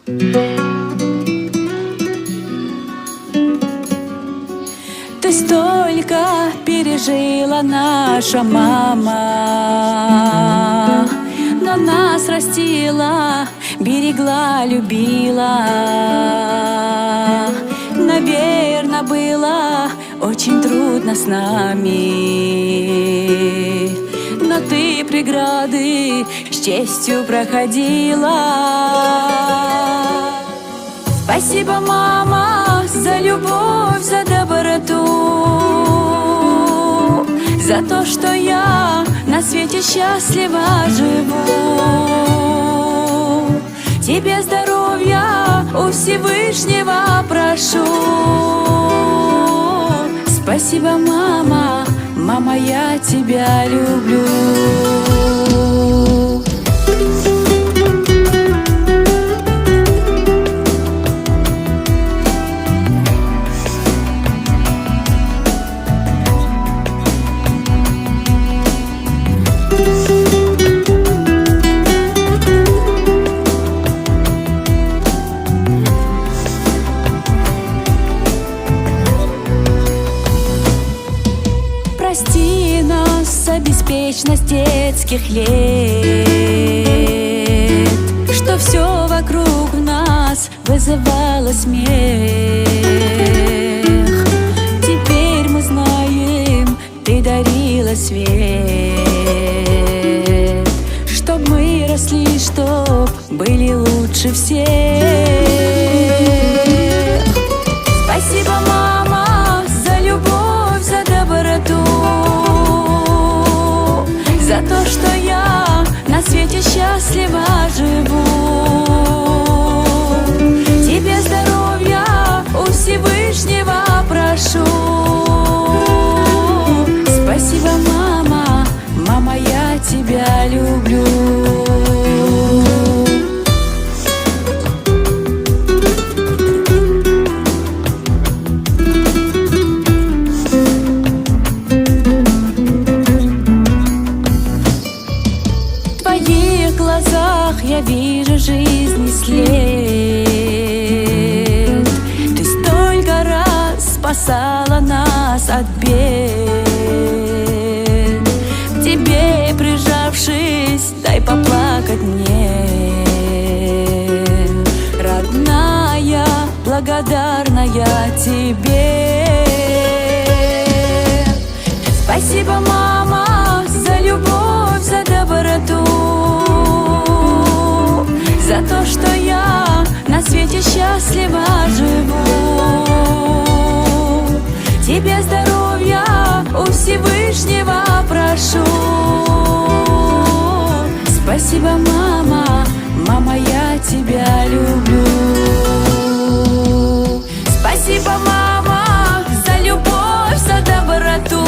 Ты столько пережила, наша мама, но нас растила, берегла, любила. Наверно, было очень трудно с нами, но ты преграды с честью проходила. Спасибо, мама, за любовь, за доброту, за то, что я на свете счастливо живу. Тебе здоровья у Всевышнего прошу. Спасибо, мама, мама, я тебя люблю. Прости нас за беспечность детских лет, что все вокруг нас вызывало смех. Теперь мы знаем, ты дарила свет, чтоб мы росли, чтоб были лучше всех. Спасибо, мама, за любовь, за доброту, за то, что я на свете счастливо живу. Тебе здоровья у Всевышнего прошу. Спасибо, мама, мама, я тебя люблю. В твоих глазах я вижу жизни след. Ты столько раз спасала нас от бед. К тебе прижавшись, дай поплакать мне. Родная, благодарная тебе. Спасибо, мама, за любовь, за доброту, за то, что я на свете счастливо живу. Тебе здоровья у Всевышнего прошу. Спасибо, мама, мама, я тебя люблю. Спасибо, мама, за любовь, за доброту,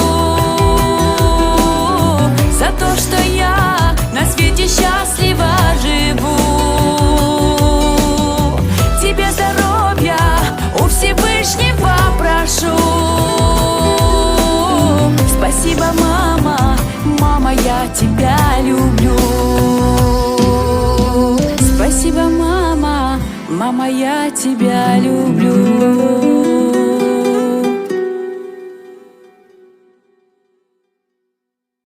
за то, что я на свете счастливо живу. Тебе здоровья у Всевышнего прошу. Спасибо, мама, мама, я тебя люблю. Спасибо, мама, мама, я тебя люблю.